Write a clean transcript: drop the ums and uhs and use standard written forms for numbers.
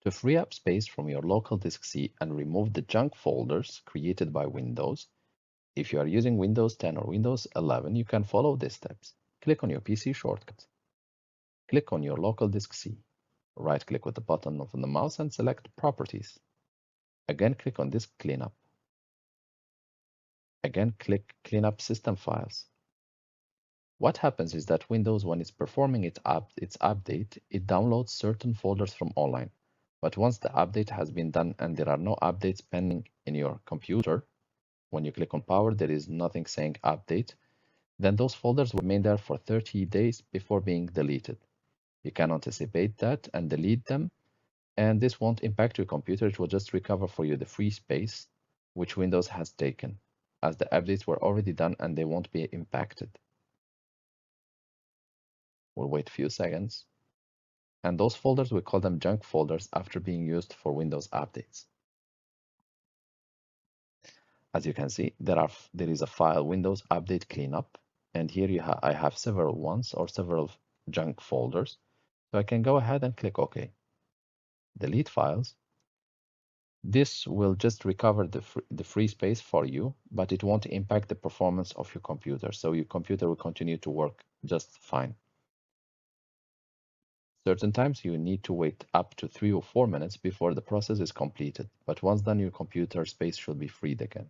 To free up space from your local disk C and remove the junk folders created by Windows, if you are using Windows 10 or Windows 11, you can follow these steps. Click on your PC shortcut. Click on your local disk C. Right-click with the button of the mouse and select Properties. Again, click on Disk Cleanup. Again, click Clean up System Files. What happens is that Windows, when it's performing its update, it downloads certain folders from online. But once the update has been done and there are no updates pending in your computer, when you click on Power, there is nothing saying Update, then those folders will remain there for 30 days before being deleted. You can anticipate that and delete them, and this won't impact your computer. It will just recover for you the free space which Windows has taken, as the updates were already done and they won't be impacted. We'll wait a few seconds. And those folders, we call them junk folders after being used for Windows updates. As you can see, there is a file Windows Update Cleanup, and here I have several ones or several junk folders. So I can go ahead and click OK. Delete files. This will just recover the free space for you, but it won't impact the performance of your computer. So your computer will continue to work just fine. Certain times you need to wait up to 3 or 4 minutes before the process is completed, but once done, your computer space should be freed again.